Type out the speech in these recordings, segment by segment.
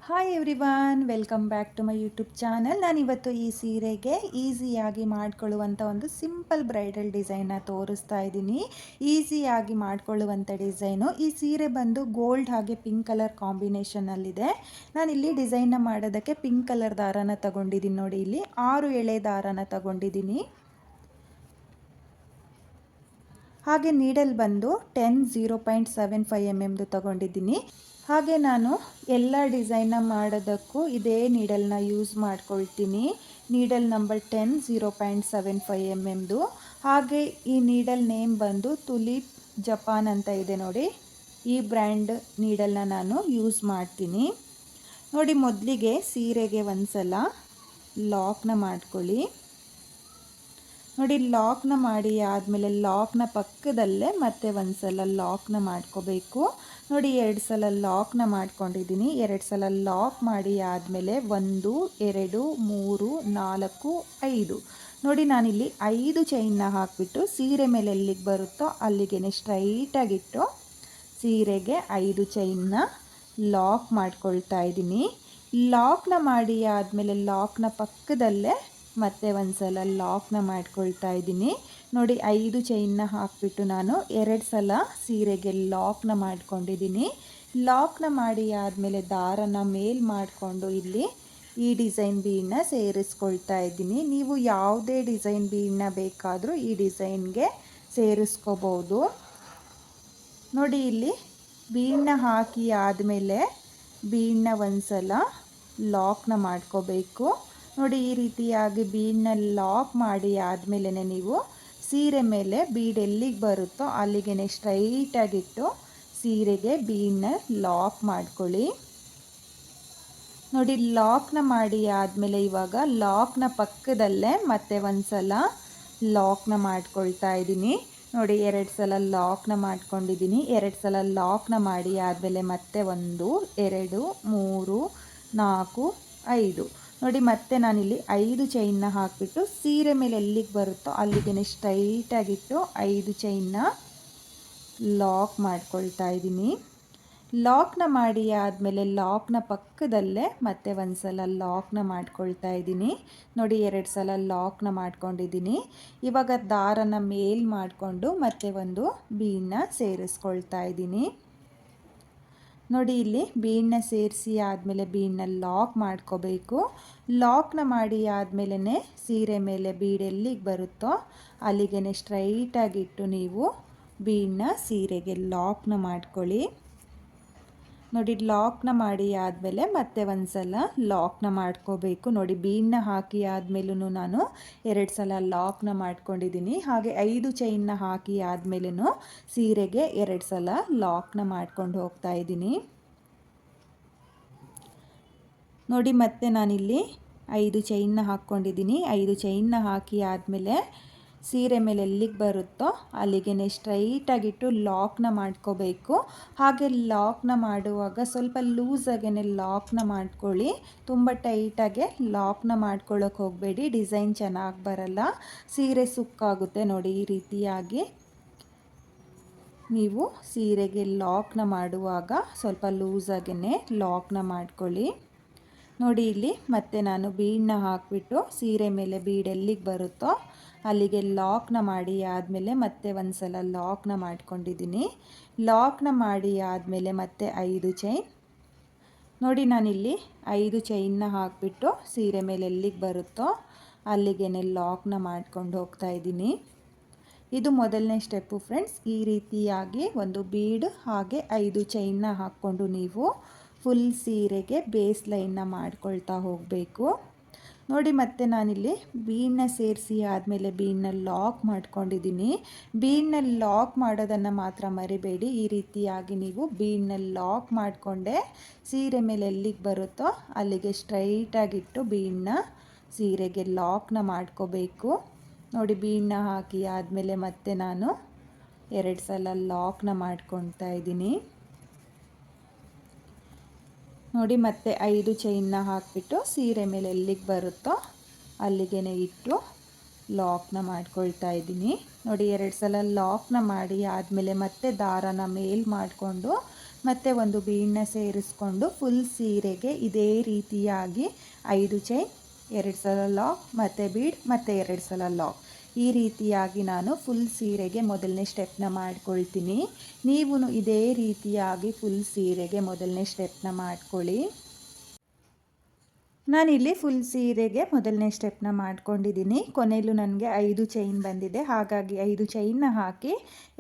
Hi everyone, welcome back to my YouTube channel. ನಾನಿವತ್ತು ಈ ಸೀರೆಗೆ ಈಸಿಯಾಗಿ ಮಾಡ್ಕೊಳ್ಳುವಂಥ ಒಂದು ಸಿಂಪಲ್ ಬ್ರೈಡಲ್ ಡಿಸೈನ್ನ ತೋರಿಸ್ತಾ ಇದ್ದೀನಿ. ಈಸಿಯಾಗಿ ಮಾಡ್ಕೊಳ್ಳುವಂಥ ಡಿಸೈನು. ಈ ಸೀರೆ ಬಂದು ಗೋಲ್ಡ್ ಹಾಗೆ ಪಿಂಕ್ ಕಲರ್ ಕಾಂಬಿನೇಷನಲ್ಲಿದೆ. ನಾನಿಲ್ಲಿ ಡಿಸೈನ್ನ ಮಾಡೋದಕ್ಕೆ ಪಿಂಕ್ ಕಲರ್ ದಾರನ ತಗೊಂಡಿದ್ದೀನಿ. ನೋಡಿ, ಇಲ್ಲಿ 6 ಎಳೆ ದಾರನ ತಗೊಂಡಿದ್ದೀನಿ. ಹಾಗೆ ನೀಡಲ್ ಬಂದು 0.75 mm ತಗೊಂಡಿದ್ದೀನಿ. ಹಾಗೆ ನಾನು ಎಲ್ಲ ಡಿಸೈನ್ನ ಮಾಡೋದಕ್ಕೂ ಇದೇ ನೀಡಲ್ನ ಯೂಸ್ ಮಾಡ್ಕೊಳ್ತೀನಿ. Needle number 10 0.75 mm. ಹಾಗೆ ಈ ನೀಡಲ್ ನೇಮ್ ಬಂದು ತುಲಿಪ್ ಜಪಾನ್ ಅಂತ ಇದೆ ನೋಡಿ. ಈ ಬ್ರ್ಯಾಂಡ್ ನೀಡಲ್ನ ನಾನು ಯೂಸ್ ಮಾಡ್ತೀನಿ. ನೋಡಿ, ಮೊದಲಿಗೆ ಸೀರೆಗೆ ಒಂದ್ಸಲ ಲಾಕ್ನ ಮಾಡ್ಕೊಳ್ಳಿ. ನೋಡಿ, ಲಾಕ್ನ ಮಾಡಿ ಆದಮೇಲೆ ಲಾಕ್ನ ಪಕ್ಕದಲ್ಲೇ ಮತ್ತೆ ಒಂದ್ಸಲ ಲಾಕ್ನ ಮಾಡ್ಕೋಬೇಕು. ನೋಡಿ, 2 ಸಲ ಲಾಕ್ನ ಮಾಡ್ಕೊಂಡಿದ್ದೀನಿ. 2 ಸಲ ಲಾಕ್ ಮಾಡಿ ಆದಮೇಲೆ 1 2 3 4 5. ನೋಡಿ, ನಾನಿಲ್ಲಿ 5 ಚೈನ್ನ ಹಾಕಿಬಿಟ್ಟು ಸೀರೆ ಮೇಲೆ ಎಲ್ಲಿಗೆ ಬರುತ್ತೋ ಅಲ್ಲಿಗೆ ಸ್ಟ್ರೈಟಾಗಿಟ್ಟು ಸೀರೆಗೆ 5 ಚೈನ್ನ ಲಾಕ್ ಮಾಡ್ಕೊಳ್ತಾ ಇದ್ದೀನಿ. ಲಾಕ್ನ ಮಾಡಿ ಆದಮೇಲೆ ಲಾಕ್ನ ಪಕ್ಕದಲ್ಲೇ ಮತ್ತೆ ಒಂದ್ಸಲ ಲಾಕ್ನ ಮಾಡ್ಕೊಳ್ತಾ ಇದ್ದೀನಿ. ನೋಡಿ, 5 ಚೈನ್ನ ಹಾಕಿಬಿಟ್ಟು ನಾನು 2 ಸಲ ಸೀರೆಗೆ ಲಾಕ್ನ ಮಾಡ್ಕೊಂಡಿದ್ದೀನಿ. ಲಾಕ್ನ ಮಾಡಿ ಆದಮೇಲೆ ದಾರನ ಮೇಲ್ ಮಾಡಿಕೊಂಡು ಇಲ್ಲಿ ಈ ಡಿಸೈನ್ ಬೀಡನ್ನ ಸೇರಿಸ್ಕೊಳ್ತಾ ಇದ್ದೀನಿ. ನೀವು ಯಾವುದೇ ಡಿಸೈನ್ ಬೀಡನ್ನ ಬೇಕಾದರೂ ಈ ಡಿಸೈನ್ಗೆ ಸೇರಿಸ್ಕೋಬೋದು. ನೋಡಿ, ಇಲ್ಲಿ ಬೀಡನ್ನ ಹಾಕಿ ಆದಮೇಲೆ ಬೀಡನ್ನ ಒಂದ್ಸಲ ಲಾಕ್ನ ಮಾಡ್ಕೋಬೇಕು. ನೋಡಿ, ಈ ರೀತಿಯಾಗಿ ಬೀಡನ್ನ ಲಾಕ್ ಮಾಡಿ ಆದಮೇಲೆ ನೀವು ಸೀರೆ ಮೇಲೆ ಬೀಡ್ ಎಲ್ಲಿಗೆ ಬರುತ್ತೋ ಅಲ್ಲಿಗೆ ಸ್ಟ್ರೈಟಾಗಿಟ್ಟು ಸೀರೆಗೆ ಬೀಡನ್ನ ಲಾಕ್ ಮಾಡ್ಕೊಳ್ಳಿ. ನೋಡಿ, ಲಾಕ್ನ ಮಾಡಿ ಆದಮೇಲೆ ಇವಾಗ ಲಾಕ್ನ ಪಕ್ಕದಲ್ಲೇ ಮತ್ತೆ ಒಂದ್ಸಲ ಲಾಕ್ನ ಮಾಡ್ಕೊಳ್ತಾ ಇದ್ದೀನಿ. ನೋಡಿ, 2 ಸಲ ಲಾಕ್ನ ಮಾಡ್ಕೊಂಡಿದ್ದೀನಿ. 2 ಸಲ ಲಾಕ್ನ ಮಾಡಿ ಆದಮೇಲೆ ಮತ್ತೆ 1 2 3 4 5. ನೋಡಿ, ಮತ್ತೆ ನಾನಿಲ್ಲಿ 5 ಚೈನ್ನ ಹಾಕಿಬಿಟ್ಟು ಸೀರೆ ಮೇಲೆ ಎಲ್ಲಿಗೆ ಬರುತ್ತೋ ಅಲ್ಲಿಗೆ ಸ್ಟ್ರೈಟಾಗಿಟ್ಟು 5 ಚೈನ್ನ ಲಾಕ್ ಮಾಡ್ಕೊಳ್ತಾ ಇದ್ದೀನಿ. ಲಾಕ್ನ ಮಾಡಿ ಆದಮೇಲೆ ಲಾಕ್ನ ಪಕ್ಕದಲ್ಲೇ ಮತ್ತೆ ಒಂದ್ಸಲ ಲಾಕ್ನ ಮಾಡ್ಕೊಳ್ತಾ ಇದ್ದೀನಿ. ನೋಡಿ, 2 ಸಲ ಲಾಕ್ನ ಮಾಡ್ಕೊಂಡಿದ್ದೀನಿ. ಇವಾಗ ದಾರನ ಮೇಲ್ ಮಾಡಿಕೊಂಡು ಮತ್ತೆ ಒಂದು ಬೀಡನ್ನ ಸೇರಿಸ್ಕೊಳ್ತಾ ಇದ್ದೀನಿ. ನೋಡಿ, ಇಲ್ಲಿ ಬೀಡನ್ನ ಸೇರಿಸಿ ಆದಮೇಲೆ ಬೀಡನ್ನ ಲಾಕ್ ಮಾಡ್ಕೋಬೇಕು. ಲಾಕ್ನ ಮಾಡಿ ಆದಮೇಲೆ ಸೀರೆ ಮೇಲೆ ಬೀಡ್ ಎಲ್ಲಿಗೆ ಬರುತ್ತೋ ಅಲ್ಲಿಗೆ ಸ್ಟ್ರೈಟಾಗಿಟ್ಟು ನೀವು ಬೀಡನ್ನ ಸೀರೆಗೆ ಲಾಕ್ನ ಮಾಡ್ಕೊಳ್ಳಿ. ನೋಡಿ, ಲಾಕ್ನ ಮಾಡಿ ಆದಮೇಲೆ ಮತ್ತೆ ಒಂದ್ಸಲ ಲಾಕ್ನ ಮಾಡ್ಕೋಬೇಕು. ನೋಡಿ, ಬೀಡನ್ನ ಹಾಕಿ ಆದಮೇಲೂ ನಾನು 2 ಸಲ ಲಾಕ್ನ ಮಾಡ್ಕೊಂಡಿದ್ದೀನಿ. ಹಾಗೆ 5 ಚೈನ್ನ ಹಾಕಿ ಆದಮೇಲೂ ಸೀರೆಗೆ 2 ಸಲ ಲಾಕ್ನ ಮಾಡ್ಕೊಂಡು ಹೋಗ್ತಾ ಇದ್ದೀನಿ. ನೋಡಿ, ಮತ್ತೆ ನಾನಿಲ್ಲಿ 5 ಚೈನ್ನ ಹಾಕ್ಕೊಂಡಿದ್ದೀನಿ. 5 ಚೈನ್ನ ಹಾಕಿ ಆದಮೇಲೆ ಸೀರೆ ಮೇಲೆ ಎಲ್ಲಿಗೆ ಬರುತ್ತೋ ಅಲ್ಲಿಗೆ ಸ್ಟ್ರೈಟಾಗಿಟ್ಟು ಲಾಕ್ನ ಮಾಡ್ಕೋಬೇಕು. ಹಾಗೆ ಲಾಕ್ನ ಮಾಡುವಾಗ ಸ್ವಲ್ಪ ಲೂಸಾಗೇ ಲಾಕ್ನ ಮಾಡ್ಕೊಳ್ಳಿ. ತುಂಬ ಟೈಟಾಗೆ ಲಾಕ್ನ ಮಾಡ್ಕೊಳ್ಳೋಕೆ ಹೋಗಬೇಡಿ, ಡಿಸೈನ್ ಚೆನ್ನಾಗಿ ಬರಲ್ಲ, ಸೀರೆ ಸುಕ್ಕಾಗುತ್ತೆ. ನೋಡಿ, ಈ ರೀತಿಯಾಗಿ ನೀವು ಸೀರೆಗೆ ಲಾಕ್ನ ಮಾಡುವಾಗ ಸ್ವಲ್ಪ ಲೂಸಾಗೇ ಲಾಕ್ನ ಮಾಡ್ಕೊಳ್ಳಿ. ನೋಡಿ, ಇಲ್ಲಿ ಮತ್ತೆ ನಾನು ಬೀಡನ್ನ ಹಾಕಿಬಿಟ್ಟು ಸೀರೆ ಮೇಲೆ ಬೀಡ್ ಎಲ್ಲಿಗೆ ಬರುತ್ತೋ ಅಲ್ಲಿಗೆ ಲಾಕ್ನ ಮಾಡಿ ಆದಮೇಲೆ ಮತ್ತೆ ಒಂದ್ಸಲ ಲಾಕ್ನ ಮಾಡ್ಕೊಂಡಿದ್ದೀನಿ. ಲಾಕ್ನ ಮಾಡಿ ಆದಮೇಲೆ ಮತ್ತೆ 5 ಚೈನ್. ನೋಡಿ, ನಾನಿಲ್ಲಿ 5 ಚೈನ್ನ ಹಾಕಿಬಿಟ್ಟು ಸೀರೆ ಮೇಲೆ ಎಲ್ಲಿಗೆ ಬರುತ್ತೋ ಅಲ್ಲಿಗೆ ಲಾಕ್ನ ಮಾಡ್ಕೊಂಡು ಹೋಗ್ತಾ ಇದ್ದೀನಿ. ಇದು ಮೊದಲನೇ ಸ್ಟೆಪ್ಪು ಫ್ರೆಂಡ್ಸ್. ಈ ರೀತಿಯಾಗಿ ಒಂದು ಬೀಡ್ ಹಾಗೆ 5 ಚೈನ್ನ ಹಾಕ್ಕೊಂಡು ನೀವು ಫುಲ್ ಸೀರೆಗೆ ಬೇಸ್ ಲೈನ್ನ ಮಾಡ್ಕೊಳ್ತಾ ಹೋಗಬೇಕು. ನೋಡಿ, ಮತ್ತೆ ನಾನಿಲ್ಲಿ ಬೀಡನ್ನ ಸೇರಿಸಿ ಆದಮೇಲೆ ಬೀಡನ್ನ ಲಾಕ್ ಮಾಡ್ಕೊಂಡಿದ್ದೀನಿ. ಬೀಡನ್ನ ಲಾಕ್ ಮಾಡೋದನ್ನು ಮಾತ್ರ ಮರಿಬೇಡಿ. ಈ ರೀತಿಯಾಗಿ ನೀವು ಬೀಡನ್ನ ಲಾಕ್ ಮಾಡಿಕೊಂಡೆ ಸೀರೆ ಮೇಲೆ ಎಲ್ಲಿಗೆ ಬರುತ್ತೋ ಅಲ್ಲಿಗೆ ಸ್ಟ್ರೈಟಾಗಿಟ್ಟು ಬೀಡನ್ನ ಸೀರೆಗೆ ಲಾಕ್ನ ಮಾಡ್ಕೋಬೇಕು. ನೋಡಿ, ಬೀಡನ್ನ ಹಾಕಿ ಆದಮೇಲೆ ಮತ್ತೆ ನಾನು 2 ಸಲ ಲಾಕ್ನ ಮಾಡ್ಕೊಳ್ತಾ ಇದ್ದೀನಿ. ನೋಡಿ, ಮತ್ತೆ 5 ಚೈನ್ನ ಹಾಕಿಬಿಟ್ಟು ಸೀರೆ ಮೇಲೆ ಎಲ್ಲಿಗೆ ಬರುತ್ತೋ ಅಲ್ಲಿಗೆ ಇಟ್ಟು ಲಾಕ್ನ ಮಾಡ್ಕೊಳ್ತಾ ಇದ್ದೀನಿ. ನೋಡಿ, 2 ಸಲ ಲಾಕ್ನ ಮಾಡಿ ಆದಮೇಲೆ ಮತ್ತೆ ದಾರನ ಮೇಲ್ ಮಾಡಿಕೊಂಡು ಮತ್ತು ಒಂದು ಬೀಡನ್ನ ಸೇರಿಸ್ಕೊಂಡು ಫುಲ್ ಸೀರೆಗೆ ಇದೇ ರೀತಿಯಾಗಿ 5 ಚೈನ್, 2 ಸಲ ಲಾಕ್, ಮತ್ತು ಬೀಡ್, ಮತ್ತು 2 ಸಲ ಲಾಕ್. ಈ ರೀತಿಯಾಗಿ ನಾನು ಫುಲ್ ಸೀರೆಗೆ ಮೊದಲನೇ ಸ್ಟೆಪ್ನ ಮಾಡ್ಕೊಳ್ತೀನಿ. ನೀವು ಇದೇ ರೀತಿಯಾಗಿ ಫುಲ್ ಸೀರೆಗೆ ಮೊದಲನೇ ಸ್ಟೆಪ್ನ ಮಾಡ್ಕೊಳ್ಳಿ. ನಾನಿಲ್ಲಿ ಫುಲ್ ಸೀರೆಗೆ ಮೊದಲನೇ ಸ್ಟೆಪ್ನ ಮಾಡ್ಕೊಂಡಿದ್ದೀನಿ. ಕೊನೆಯಲ್ಲೂ ನನಗೆ 5 ಚೈನ್ ಬಂದಿದೆ, ಹಾಗಾಗಿ 5 ಚೈನ್ನ ಹಾಕಿ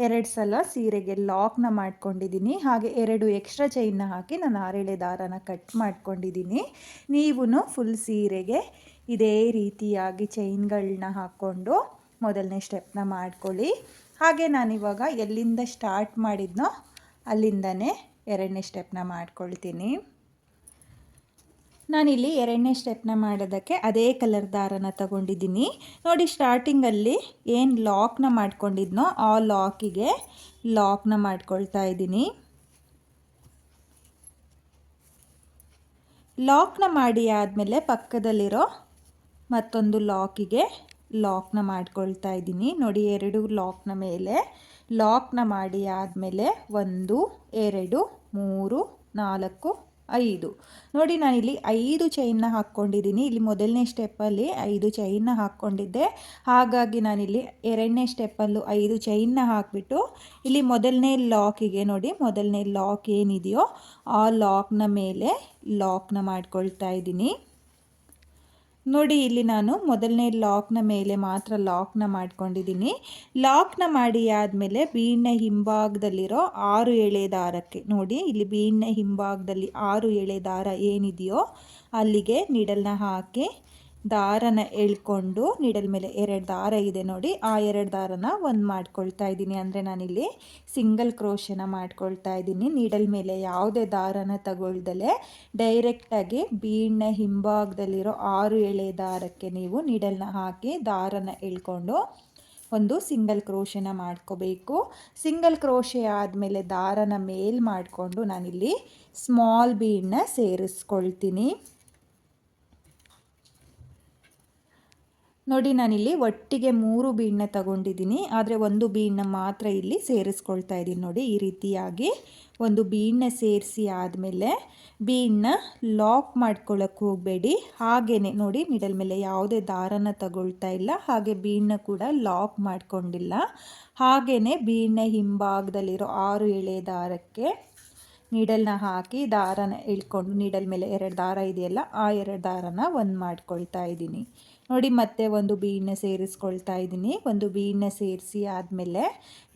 2 ಸಲ ಸೀರೆಗೆ ಲಾಕ್ನ ಮಾಡ್ಕೊಂಡಿದ್ದೀನಿ. ಹಾಗೆ 2 ಎಕ್ಸ್ಟ್ರಾ ಚೈನ್ನ ಹಾಕಿ ನಾನು 6 ಎಳೆ ದಾರನ ಕಟ್ ಮಾಡ್ಕೊಂಡಿದ್ದೀನಿ. ನೀವು ಫುಲ್ ಸೀರೆಗೆ ಇದೇ ರೀತಿಯಾಗಿ ಚೈನ್ಗಳನ್ನ ಹಾಕ್ಕೊಂಡು ಮೊದಲನೇ ಸ್ಟೆಪ್ನ ಮಾಡ್ಕೊಳ್ಳಿ. ಹಾಗೆ ನಾನಿವಾಗ ಎಲ್ಲಿಂದ ಸ್ಟಾರ್ಟ್ ಮಾಡಿದ್ನೋ ಅಲ್ಲಿಂದನೇ 2ನೇ ಸ್ಟೆಪ್ನ ಮಾಡ್ಕೊಳ್ತೀನಿ. ನಾನಿಲ್ಲಿ 2ನೇ ಸ್ಟೆಪ್ನ ಮಾಡೋದಕ್ಕೆ ಅದೇ ಕಲರ್ ದಾರನ ತಗೊಂಡಿದ್ದೀನಿ. ನೋಡಿ, ಸ್ಟಾರ್ಟಿಂಗಲ್ಲಿ ಏನು ಲಾಕ್ನ ಮಾಡ್ಕೊಂಡಿದ್ನೋ ಆ ಲಾಕಿಗೆ ಲಾಕ್ನ ಮಾಡ್ಕೊಳ್ತಾ ಇದ್ದೀನಿ. ಲಾಕ್ನ ಮಾಡಿ ಆದಮೇಲೆ ಪಕ್ಕದಲ್ಲಿರೋ ಮತ್ತೊಂದು ಲಾಕಿಗೆ ಲಾಕ್ನ ಮಾಡ್ಕೊಳ್ತಾ ಇದ್ದೀನಿ. ನೋಡಿ, 2 ಲಾಕ್ನ ಮೇಲೆ ಲಾಕ್ನ ಮಾಡಿ ಆದಮೇಲೆ 1, 2, 3, 4, 5. ನೋಡಿ, ನಾನಿಲ್ಲಿ 5 ಚೈನ್ನ ಹಾಕ್ಕೊಂಡಿದ್ದೀನಿ. ಇಲ್ಲಿ ಮೊದಲನೇ ಸ್ಟೆಪ್ಪಲ್ಲಿ 5 ಚೈನ್ನ ಹಾಕ್ಕೊಂಡಿದ್ದೆ, ಹಾಗಾಗಿ ನಾನಿಲ್ಲಿ 2ನೇ ಸ್ಟೆಪ್ಪಲ್ಲೂ 5 ಚೈನ್ನ ಹಾಕಿಬಿಟ್ಟು ಇಲ್ಲಿ ಮೊದಲನೇ ಲಾಕಿಗೆ ನೋಡಿ, ಮೊದಲನೇ ಲಾಕ್ ಏನಿದೆಯೋ ಆ ಲಾಕ್ನ ಮೇಲೆ ಲಾಕ್ನ ಮಾಡ್ಕೊಳ್ತಾ ಇದ್ದೀನಿ. ನೋಡಿ, ಇಲ್ಲಿ ನಾನು ಮೊದಲನೇ ಲಾಕ್ನ ಮೇಲೆ ಮಾತ್ರ ಲಾಕ್ನ ಮಾಡ್ಕೊಂಡಿದ್ದೀನಿ. ಲಾಕ್ನ ಮಾಡಿ ಆದಮೇಲೆ ಬೀಡ್ನ ಹಿಂಭಾಗದಲ್ಲಿರೋ 6 ಎಳೆ ದಾರಕ್ಕೆ ನೋಡಿ, ಇಲ್ಲಿ ಬೀಡ್ನ ಹಿಂಭಾಗದಲ್ಲಿ 6 ಎಳೆ ದಾರ ಏನಿದೆಯೋ ಅಲ್ಲಿಗೆ ನೀಡಲ್ನ ಹಾಕಿ ದಾರನ ಎಳ್ಕೊಂಡು ನೀಡಲ್ ಮೇಲೆ 2 ದಾರ ಇದೆ ನೋಡಿ, ಆ 2 ದಾರನ ಒಂದು ಮಾಡ್ಕೊಳ್ತಾ ಇದ್ದೀನಿ. ಅಂದರೆ ನಾನಿಲ್ಲಿ ಸಿಂಗಲ್ ಕ್ರೋಶನ ಮಾಡ್ಕೊಳ್ತಾ ಇದ್ದೀನಿ. ನೀಡಲ್ ಮೇಲೆ ಯಾವುದೇ ದಾರನ ತಗೊಳ್ದಲೆ ಡೈರೆಕ್ಟಾಗಿ ಬೀಡ್ನ ಹಿಂಭಾಗದಲ್ಲಿರೋ 6 ಎಳೆ ದಾರಕ್ಕೆ ನೀವು ನೀಡಲ್ನ ಹಾಕಿ ದಾರನ ಎಳ್ಕೊಂಡು ಒಂದು ಸಿಂಗಲ್ ಕ್ರೋಶನ ಮಾಡ್ಕೋಬೇಕು. ಸಿಂಗಲ್ ಕ್ರೋಶೆ ಆದಮೇಲೆ ದಾರನ ಮೇಲ್ ಮಾಡಿಕೊಂಡು ನಾನಿಲ್ಲಿ ಸ್ಮಾಲ್ ಬೀಡ್ನ ಸೇರಿಸ್ಕೊಳ್ತೀನಿ. ನೋಡಿ, ನಾನಿಲ್ಲಿ ಒಟ್ಟಿಗೆ 3 ಬೀಡನ್ನ ತಗೊಂಡಿದ್ದೀನಿ, ಆದರೆ ಒಂದು ಬೀಡನ್ನ ಮಾತ್ರ ಇಲ್ಲಿ ಸೇರಿಸ್ಕೊಳ್ತಾ ಇದ್ದೀನಿ. ನೋಡಿ, ಈ ರೀತಿಯಾಗಿ ಒಂದು ಬೀಡನ್ನ ಸೇರಿಸಿ ಆದಮೇಲೆ ಬೀಡನ್ನ ಲಾಕ್ ಮಾಡ್ಕೊಳ್ಳೋಕ್ಕೆ ಹೋಗಬೇಡಿ. ಹಾಗೆಯೇ ನೋಡಿ, ಮಿಡಲ್ ಮೇಲೆ ಯಾವುದೇ ದಾರನ ತಗೊಳ್ತಾ ಇಲ್ಲ, ಹಾಗೆ ಬೀಡನ್ನ ಕೂಡ ಲಾಕ್ ಮಾಡ್ಕೊಂಡಿಲ್ಲ. ಹಾಗೆಯೇ ಬೀಡನ್ನ ಹಿಂಭಾಗದಲ್ಲಿರೋ 6 ಎಳೆ ದಾರಕ್ಕೆ ನೀಡಲ್ನ ಹಾಕಿ ದಾರನ ಎಳ್ಕೊಂಡು ನೀಡಲ್ ಮೇಲೆ 2 ದಾರ ಇದೆಯಲ್ಲ ಆ 2 ದಾರನ ಒಂದು ಮಾಡ್ಕೊಳ್ತಾ ಇದ್ದೀನಿ. ನೋಡಿ, ಮತ್ತೆ ಒಂದು ಬೀಡನ್ನ ಸೇರಿಸ್ಕೊಳ್ತಾ ಇದ್ದೀನಿ. ಒಂದು ಬೀಡನ್ನ ಸೇರಿಸಿ ಆದಮೇಲೆ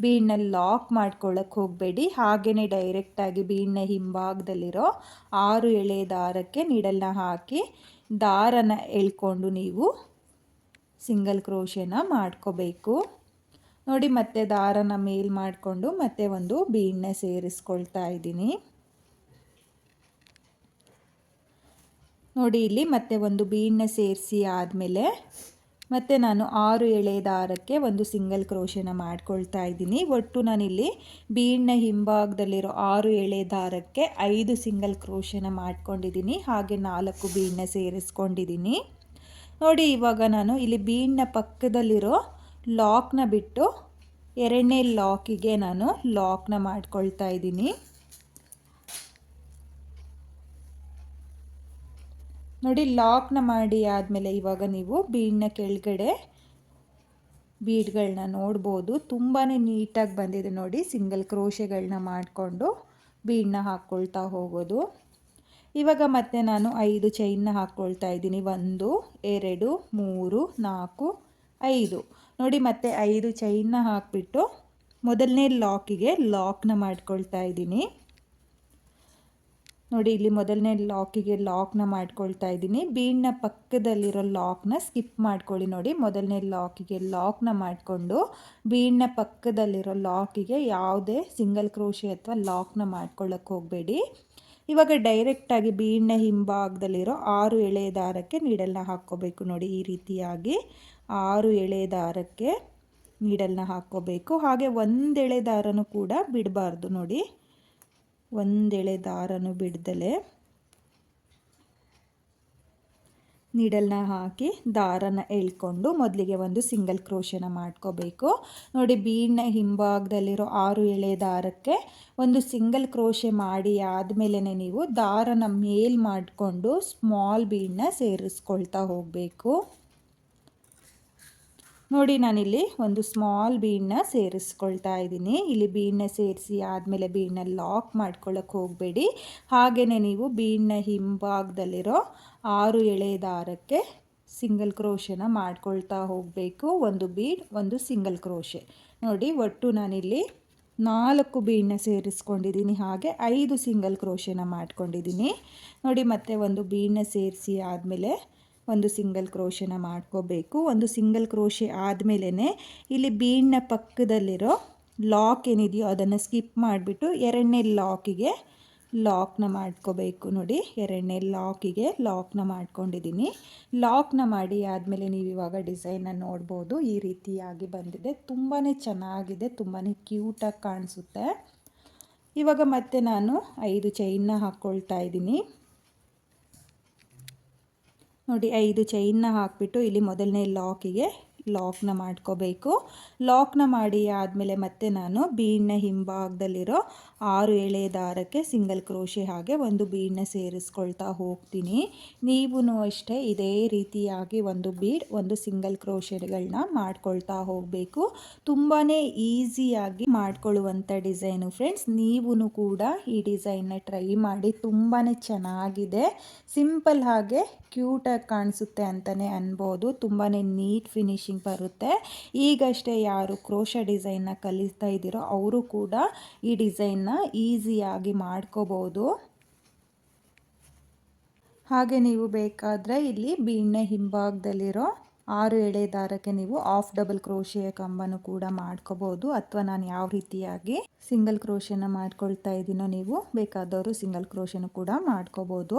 ಬೀಡನ್ನ ಲಾಕ್ ಮಾಡ್ಕೊಳ್ಳೋಕ್ಕೆ ಹೋಗಬೇಡಿ. ಹಾಗೆಯೇ ಡೈರೆಕ್ಟಾಗಿ ಬೀಡನ್ನ ಹಿಂಭಾಗದಲ್ಲಿರೋ 6 ಎಳೆ ದಾರಕ್ಕೆ ನೀಡಲ್ನ ಹಾಕಿ ದಾರನ ಎಳ್ಕೊಂಡು ನೀವು ಸಿಂಗಲ್ ಕ್ರೋಶೆನ ಮಾಡ್ಕೋಬೇಕು. ನೋಡಿ, ಮತ್ತೆ ದಾರನ ಮೇಲ್ ಮಾಡಿಕೊಂಡು ಮತ್ತೆ ಒಂದು ಬೀಡನ್ನ ಸೇರಿಸ್ಕೊಳ್ತಾ ಇದ್ದೀನಿ. ನೋಡಿ, ಇಲ್ಲಿ ಮತ್ತೆ ಒಂದು ಬೀಡನ್ನ ಸೇರಿಸಿ ಆದಮೇಲೆ ಮತ್ತೆ ನಾನು 6 ಎಳೆ ದಾರಕ್ಕೆ ಒಂದು ಸಿಂಗಲ್ ಕ್ರೋಶನ ಮಾಡ್ಕೊಳ್ತಾ ಇದ್ದೀನಿ. ಒಟ್ಟು ನಾನಿಲ್ಲಿ ಬೀಡನ್ನ ಹಿಂಭಾಗದಲ್ಲಿರೋ 6 ಎಳೆ ದಾರಕ್ಕೆ 5 ಸಿಂಗಲ್ ಕ್ರೋಶನ ಮಾಡ್ಕೊಂಡಿದ್ದೀನಿ. ಹಾಗೆ 4 ಬೀಡನ್ನ ಸೇರಿಸ್ಕೊಂಡಿದ್ದೀನಿ. ನೋಡಿ, ಇವಾಗ ನಾನು ಇಲ್ಲಿ ಬೀಡನ್ನ ಪಕ್ಕದಲ್ಲಿರೋ ಲಾಕ್ನ ಬಿಟ್ಟು 2ನೇ ಲಾಕಿಗೆ ನಾನು ಲಾಕ್ನ ಮಾಡ್ಕೊಳ್ತಾ ಇದ್ದೀನಿ. ನೋಡಿ, ಲಾಕ್ನ ಮಾಡಿ ಆದಮೇಲೆ ಇವಾಗ ನೀವು ಬೀಡನ್ನ ಕೆಳಗಡೆ ಬೀಡ್ಗಳನ್ನ ನೋಡ್ಬೋದು. ತುಂಬಾ ನೀಟಾಗಿ ಬಂದಿದೆ ನೋಡಿ. ಸಿಂಗಲ್ ಕ್ರೋಶೆಗಳನ್ನ ಮಾಡಿಕೊಂಡು ಬೀಡನ್ನ ಹಾಕ್ಕೊಳ್ತಾ ಹೋಗೋದು. ಇವಾಗ ಮತ್ತೆ ನಾನು 5 ಚೈನ್ನ ಹಾಕ್ಕೊಳ್ತಾ ಇದ್ದೀನಿ. 1, 2, 3, 4, 5. ನೋಡಿ, ಮತ್ತೆ 5 ಚೈನ್ನ ಹಾಕಿಬಿಟ್ಟು ಮೊದಲನೇ ಲಾಕಿಗೆ ಲಾಕ್ನ ಮಾಡ್ಕೊಳ್ತಾ ಇದ್ದೀನಿ. ನೋಡಿ, ಇಲ್ಲಿ ಮೊದಲನೇ ಲಾಕಿಗೆ ಲಾಕ್ನ ಮಾಡ್ಕೊಳ್ತಾ ಇದ್ದೀನಿ. ಬೀಡ್ನ ಪಕ್ಕದಲ್ಲಿರೋ ಲಾಕ್ನ ಸ್ಕಿಪ್ ಮಾಡ್ಕೊಳ್ಳಿ. ನೋಡಿ, ಮೊದಲನೇ ಲಾಕಿಗೆ ಲಾಕ್ನ ಮಾಡಿಕೊಂಡು ಬೀಡ್ನ ಪಕ್ಕದಲ್ಲಿರೋ ಲಾಕಿಗೆ ಯಾವುದೇ ಸಿಂಗಲ್ ಕ್ರೋಶೆ ಅಥವಾ ಲಾಕ್ನ ಮಾಡ್ಕೊಳ್ಳೋಕ್ಕೆ ಹೋಗಬೇಡಿ. ಇವಾಗ ಡೈರೆಕ್ಟಾಗಿ ಬೀಡ್ನ ಹಿಂಭಾಗದಲ್ಲಿರೋ 6 ಎಳೆ ದಾರಕ್ಕೆ ನೀಡಲ್ನ ಹಾಕ್ಕೋಬೇಕು. ನೋಡಿ, ಈ ರೀತಿಯಾಗಿ 6 ಎಳೆ ದಾರಕ್ಕೆ ನೀಡಲ್ನ ಹಾಕ್ಕೋಬೇಕು. ಹಾಗೆ 1 ಎಳೆ ದಾರನೂ ಕೂಡ ಬಿಡಬಾರ್ದು. ನೋಡಿ, 1 ಎಳೆ ದಾರನೂ ಬಿಡ್ದಲೆ ನೀಡಲ್ನ ಹಾಕಿ ದಾರನ ಎಳ್ಕೊಂಡು ಮೊದಲಿಗೆ ಒಂದು ಸಿಂಗಲ್ ಕ್ರೋಶನ ಮಾಡ್ಕೋಬೇಕು. ನೋಡಿ, ಬೀಡ್ನ ಹಿಂಭಾಗದಲ್ಲಿರೋ 6 ಎಳೆ ದಾರಕ್ಕೆ ಒಂದು ಸಿಂಗಲ್ ಕ್ರೋಶೆ ಮಾಡಿ ಆದಮೇಲೆ ನೀವು ದಾರನ ಮೇಲ್ ಮಾಡಿಕೊಂಡು ಸ್ಮಾಲ್ ಬೀಡನ್ನ ಸೇರಿಸ್ಕೊಳ್ತಾ ಹೋಗಬೇಕು. ನೋಡಿ, ನಾನಿಲ್ಲಿ ಒಂದು ಸ್ಮಾಲ್ ಬೀಡನ್ನ ಸೇರಿಸ್ಕೊಳ್ತಾ ಇದ್ದೀನಿ. ಇಲ್ಲಿ ಬೀಡನ್ನ ಸೇರಿಸಿ ಆದಮೇಲೆ ಬೀಡನ್ನ ಲಾಕ್ ಮಾಡ್ಕೊಳ್ಳೋಕೆ ಹೋಗಬೇಡಿ. ಹಾಗೆಯೇ ನೀವು ಬೀಡನ್ನ ಹಿಂಭಾಗದಲ್ಲಿರೋ 6 ಎಳೆ ದಾರಕ್ಕೆ ಸಿಂಗಲ್ ಕ್ರೋಶನ ಮಾಡ್ಕೊಳ್ತಾ ಹೋಗಬೇಕು. ಒಂದು ಬೀಡ್, ಒಂದು ಸಿಂಗಲ್ ಕ್ರೋಶೆ. ನೋಡಿ, ಒಟ್ಟು ನಾನಿಲ್ಲಿ 4 ಬೀಡನ್ನ ಸೇರಿಸ್ಕೊಂಡಿದ್ದೀನಿ. ಹಾಗೆ 5 ಸಿಂಗಲ್ ಕ್ರೋಶನ ಮಾಡ್ಕೊಂಡಿದ್ದೀನಿ. ನೋಡಿ, ಮತ್ತೆ ಒಂದು ಬೀಡನ್ನ ಸೇರಿಸಿ ಆದಮೇಲೆ ಒಂದು ಸಿಂಗಲ್ ಕ್ರೋಶನ ಮಾಡ್ಕೋಬೇಕು. ಒಂದು ಸಿಂಗಲ್ ಕ್ರೋಶೆ ಆದಮೇಲೆ ಇಲ್ಲಿ ಬೀಡ್ನ ಪಕ್ಕದಲ್ಲಿರೋ ಲಾಕ್ ಏನಿದೆಯೋ ಅದನ್ನು ಸ್ಕಿಪ್ ಮಾಡಿಬಿಟ್ಟು ಎರಡನೇ ಲಾಕಿಗೆ ಲಾಕ್ನ ಮಾಡ್ಕೋಬೇಕು. ನೋಡಿ, ಎರಡನೇ ಲಾಕಿಗೆ ಲಾಕ್ನ ಮಾಡ್ಕೊಂಡಿದ್ದೀನಿ. ಲಾಕ್ನ ಮಾಡಿ ಆದಮೇಲೆ ನೀವು ಇವಾಗ ಡಿಸೈನ್ನ ನೋಡ್ಬೋದು. ಈ ರೀತಿಯಾಗಿ ಬಂದಿದೆ. ತುಂಬಾ ಚೆನ್ನಾಗಿದೆ, ತುಂಬಾ ಕ್ಯೂಟಾಗಿ ಕಾಣಿಸುತ್ತೆ. ಇವಾಗ ಮತ್ತೆ ನಾನು 5 ಚೈನ್ನ ಹಾಕ್ಕೊಳ್ತಾ ಇದ್ದೀನಿ. ನೋಡಿ, 5 ಚೈನ್ನ ಹಾಕಿಬಿಟ್ಟು ಇಲ್ಲಿ ಮೊದಲನೇ ಲಾಕಿಗೆ ಲಾಕ್ನ ಮಾಡ್ಕೋಬೇಕು. ಲಾಕ್ನ ಮಾಡಿ ಆದಮೇಲೆ ಮತ್ತೆ ನಾನು ಬೀಡ್ನ ಹಿಂಭಾಗದಲ್ಲಿರೋ 6 ಎಳೆ ದಾರಕ್ಕೆ ಸಿಂಗಲ್ ಕ್ರೋಶೆ ಹಾಗೆ ಒಂದು ಬೀಡನ್ನ ಸೇರಿಸ್ಕೊಳ್ತಾ ಹೋಗ್ತೀನಿ. ನೀವೂ ಅಷ್ಟೇ ಇದೇ ರೀತಿಯಾಗಿ ಒಂದು ಬೀಡ್, ಒಂದು ಸಿಂಗಲ್ ಕ್ರೋಶೆಗಳನ್ನ ಮಾಡ್ಕೊಳ್ತಾ ಹೋಗಬೇಕು. ತುಂಬಾ ಈಸಿಯಾಗಿ ಮಾಡ್ಕೊಳ್ಳುವಂಥ ಡಿಸೈನು ಫ್ರೆಂಡ್ಸ್. ನೀವೂ ಕೂಡ ಈ ಡಿಸೈನ್ನ ಟ್ರೈ ಮಾಡಿ. ತುಂಬಾ ಚೆನ್ನಾಗಿದೆ, ಸಿಂಪಲ್ ಹಾಗೆ ಕ್ಯೂಟಾಗಿ ಕಾಣಿಸುತ್ತೆ ಅಂತಲೇ ಅನ್ಬೋದು. ತುಂಬಾ ನೀಟ್ ಫಿನಿಶಿಂಗ್ ಬರುತ್ತೆ. ಈಗಷ್ಟೇ ಯಾರು ಕ್ರೋಶ ಡಿಸೈನ್ನ ಕಲಿತಾ ಇದ್ದೀರೋ ಅವರು ಕೂಡ ಈ ಡಿಸೈನ್ನ ಈಸಿಯಾಗಿ ಮಾಡ್ಕೋಬೋದು. ಹಾಗೆ ನೀವು ಬೇಕಾದರೆ ಇಲ್ಲಿ ಬೀಡ್ನ ಹಿಂಭಾಗದಲ್ಲಿರೋ 6 ಎಳೆ ದಾರಕ್ಕೆ ನೀವು ಹಾಫ್ ಡಬಲ್ ಕ್ರೋಶೆಯ ಕಂಬನೂ ಕೂಡ ಮಾಡ್ಕೋಬೋದು. ಅಥವಾ ನಾನು ಯಾವ ರೀತಿಯಾಗಿ ಸಿಂಗಲ್ ಕ್ರೋಶೆನ ಮಾಡ್ಕೊಳ್ತಾ ಇದ್ದೀನೋ ನೀವು ಬೇಕಾದವರು ಸಿಂಗಲ್ ಕ್ರೋಶೆನೂ ಕೂಡ ಮಾಡ್ಕೋಬೋದು.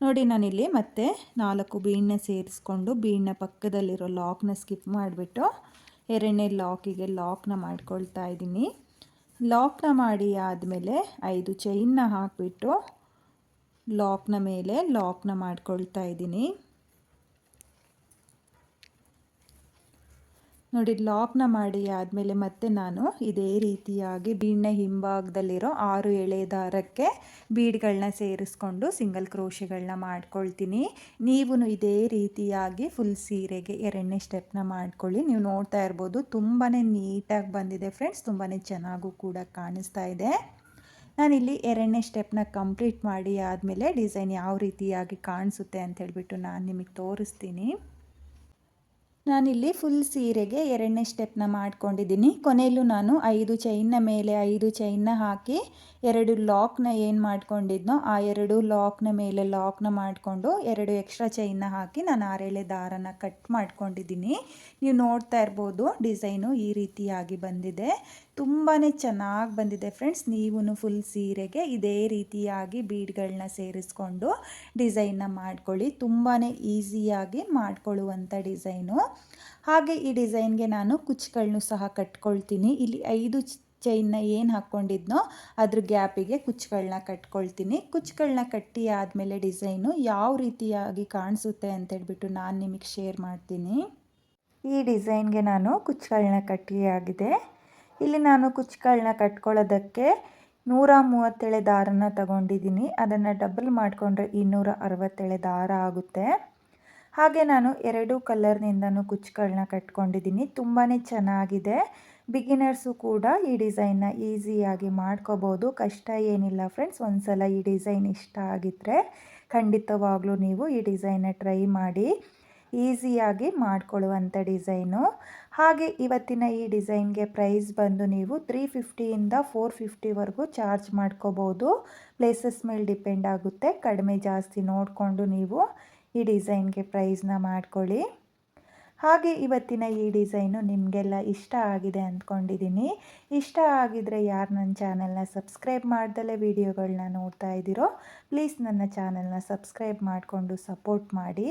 ನೋಡಿ, ನಾನಿಲ್ಲಿ ಮತ್ತೆ 4 ಬೀಡ್ನ ಸೇರಿಸ್ಕೊಂಡು ಬೀಡ್ನ ಪಕ್ಕದಲ್ಲಿರೋ ಲಾಕ್ನ ಸ್ಕಿಪ್ ಮಾಡಿಬಿಟ್ಟು ಎರಡನೇ ಲಾಕಿಗೆ ಲಾಕ್ನ ಮಾಡ್ಕೊಳ್ತಾ ಇದ್ದೀನಿ. ಲಾಕ್ನ ಮಾಡಿ ಆದಮೇಲೆ 5 ಚೈನ್ನ ಹಾಕಿಬಿಟ್ಟು ಲಾಕ್ನ ಮೇಲೆ ಲಾಕ್ನ ಮಾಡ್ಕೊಳ್ತಾ ಇದ್ದೀನಿ. ನೋಡಿ, ಲಾಕ್ನ ಮಾಡಿ ಆದಮೇಲೆ ಮತ್ತೆ ನಾನು ಇದೇ ರೀತಿಯಾಗಿ ಬೀಡ್ನ ಹಿಂಭಾಗದಲ್ಲಿರೋ 6 ಎಳೆ ದಾರಕ್ಕೆ ಬೀಡ್ಗಳನ್ನ ಸೇರಿಸ್ಕೊಂಡು ಸಿಂಗಲ್ ಕ್ರೋಶೆಗಳನ್ನ ಮಾಡ್ಕೊಳ್ತೀನಿ. ನೀವು ಇದೇ ರೀತಿಯಾಗಿ ಫುಲ್ ಸೀರೆಗೆ ಎರಡನೇ ಸ್ಟೆಪ್ನ ಮಾಡ್ಕೊಳ್ಳಿ. ನೀವು ನೋಡ್ತಾ ಇರ್ಬೋದು, ತುಂಬಾ ನೀಟಾಗಿ ಬಂದಿದೆ ಫ್ರೆಂಡ್ಸ್. ತುಂಬಾ ಚೆನ್ನಾಗೂ ಕೂಡ ಕಾಣಿಸ್ತಾ ಇದೆ. ನಾನಿಲ್ಲಿ ಎರಡನೇ ಸ್ಟೆಪ್ನ ಕಂಪ್ಲೀಟ್ ಮಾಡಿ ಆದಮೇಲೆ ಡಿಸೈನ್ ಯಾವ ರೀತಿಯಾಗಿ ಕಾಣಿಸುತ್ತೆ ಅಂತ ಹೇಳಿಬಿಟ್ಟು ನಾನು ನಿಮಗೆ ತೋರಿಸ್ತೀನಿ. ನಾನಿಲ್ಲಿ ಫುಲ್ ಸೀರೆಗೆ ಎರಡನೇ ಸ್ಟೆಪ್ನ ಮಾಡ್ಕೊಂಡಿದ್ದೀನಿ. ಕೊನೆಯಲ್ಲೂ ನಾನು 5 ಚೈನ್ನ ಮೇಲೆ 5 ಚೈನ್ನ ಹಾಕಿ 2 ಲಾಕ್ನ ಏನು ಮಾಡ್ಕೊಂಡಿದ್ನೋ ಆ 2 ಲಾಕ್ನ ಮೇಲೆ ಲಾಕ್ನ ಮಾಡಿಕೊಂಡು 2 ಎಕ್ಸ್ಟ್ರಾ ಚೈನ್ನ ಹಾಕಿ ನಾನು 6 ಎಳೆ ದಾರನ ಕಟ್ ಮಾಡ್ಕೊಂಡಿದ್ದೀನಿ. ನೀವು ನೋಡ್ತಾ ಇರ್ಬೋದು, ಡಿಸೈನು ಈ ರೀತಿಯಾಗಿ ಬಂದಿದೆ. ತುಂಬಾ ಚೆನ್ನಾಗಿ ಬಂದಿದೆ ಫ್ರೆಂಡ್ಸ್. ನೀವು ಫುಲ್ ಸೀರೆಗೆ ಇದೇ ರೀತಿಯಾಗಿ ಬೀಡ್ಗಳನ್ನ ಸೇರಿಸ್ಕೊಂಡು ಡಿಸೈನ್ನ ಮಾಡ್ಕೊಳ್ಳಿ. ತುಂಬಾ ಈಸಿಯಾಗಿ ಮಾಡ್ಕೊಳ್ಳುವಂಥ ಡಿಸೈನು. ಹಾಗೆ ಈ ಡಿಸೈನ್ಗೆ ನಾನು ಕುಚ್ಚುಗಳನ್ನೂ ಸಹ ಕಟ್ಕೊಳ್ತೀನಿ. ಇಲ್ಲಿ 5 ಚೈನ್ನ ಏನು ಹಾಕ್ಕೊಂಡಿದ್ನೋ ಅದ್ರ ಗ್ಯಾಪಿಗೆ ಕುಚ್ಚುಗಳನ್ನ ಕಟ್ಕೊಳ್ತೀನಿ. ಕುಚ್ಚುಗಳನ್ನ ಕಟ್ಟಿ ಆದಮೇಲೆ ಡಿಸೈನು ಯಾವ ರೀತಿಯಾಗಿ ಕಾಣಿಸುತ್ತೆ ಅಂತೇಳ್ಬಿಟ್ಟು ನಾನು ನಿಮಗೆ ಶೇರ್ ಮಾಡ್ತೀನಿ. ಈ ಡಿಸೈನ್ಗೆ ನಾನು ಕುಚ್ಚುಗಳನ್ನ ಕಟ್ಟಿಯಾಗಿದೆ. ಇಲ್ಲಿ ನಾನು ಕುಚ್ಚುಗಳನ್ನ ಕಟ್ಕೊಳ್ಳೋದಕ್ಕೆ 130 ಎಳೆ ದಾರನ ತಗೊಂಡಿದ್ದೀನಿ. ಅದನ್ನು ಡಬಲ್ ಮಾಡಿಕೊಂಡ್ರೆ 260 ಎಳೆ ದಾರ ಆಗುತ್ತೆ. ಹಾಗೆ ನಾನು 2 ಕಲರ್ನಿಂದನೂ ಕುಚ್ಚುಗಳನ್ನ ಕಟ್ಕೊಂಡಿದ್ದೀನಿ. ತುಂಬಾ ಚೆನ್ನಾಗಿದೆ. ಬಿಗಿನರ್ಸು ಕೂಡ ಈ ಡಿಸೈನ್ನ ಈಸಿಯಾಗಿ ಮಾಡ್ಕೋಬೋದು. ಕಷ್ಟ ಏನಿಲ್ಲ ಫ್ರೆಂಡ್ಸ್. ಒಂದ್ಸಲ ಈ ಡಿಸೈನ್ ಇಷ್ಟ ಆಗಿದ್ದರೆ ಖಂಡಿತವಾಗ್ಲೂ ನೀವು ಈ ಡಿಸೈನ್ನ ಟ್ರೈ ಮಾಡಿ. ಈಸಿಯಾಗಿ ಮಾಡ್ಕೊಳ್ಳುವಂಥ ಡಿಸೈನು. ಹಾಗೆ ಇವತ್ತಿನ ಈ ಡಿಸೈನ್ಗೆ ಪ್ರೈಸ್ ಬಂದು ನೀವು 350ಇಂದ 450ವರೆಗೂ ಚಾರ್ಜ್ ಮಾಡ್ಕೋಬೋದು. ಪ್ಲೇಸಸ್ ಮೇಲೆ ಡಿಪೆಂಡ್ ಆಗುತ್ತೆ. ಕಡಿಮೆ ಜಾಸ್ತಿ ನೋಡಿಕೊಂಡು ನೀವು ಈ ಡಿಸೈನ್ಗೆ ಪ್ರೈಸ್ನ ಮಾಡ್ಕೊಳ್ಳಿ. ಹಾಗೆ ಇವತ್ತಿನ ಈ ಡಿಸೈನು ನಿಮಗೆಲ್ಲ ಇಷ್ಟ ಆಗಿದೆ ಅಂದ್ಕೊಂಡಿದ್ದೀನಿ. ಇಷ್ಟ ಆಗಿದರೆ ಯಾರು ನನ್ನ ಚಾನಲ್ನ ಸಬ್ಸ್ಕ್ರೈಬ್ ಮಾಡ್ದಲೇ ವಿಡಿಯೋಗಳನ್ನ ನೋಡ್ತಾ ಇದ್ದೀರೋ ಪ್ಲೀಸ್ ನನ್ನ ಚಾನಲ್ನ ಸಬ್ಸ್ಕ್ರೈಬ್ ಮಾಡಿಕೊಂಡು ಸಪೋರ್ಟ್ ಮಾಡಿ.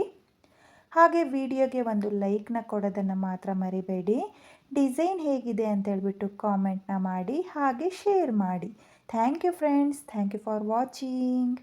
ಹಾಗೆ ವಿಡಿಯೋಗೆ ಒಂದು ಲೈಕ್ನ ಕೊಡೋದನ್ನು ಮಾತ್ರ ಮರಿಬೇಡಿ. ಡಿಸೈನ್ ಹೇಗಿದೆ ಅಂತೇಳ್ಬಿಟ್ಟು ಕಾಮೆಂಟ್ನ ಮಾಡಿ ಹಾಗೆ ಶೇರ್ ಮಾಡಿ. Thank you friends. Thank you for watching.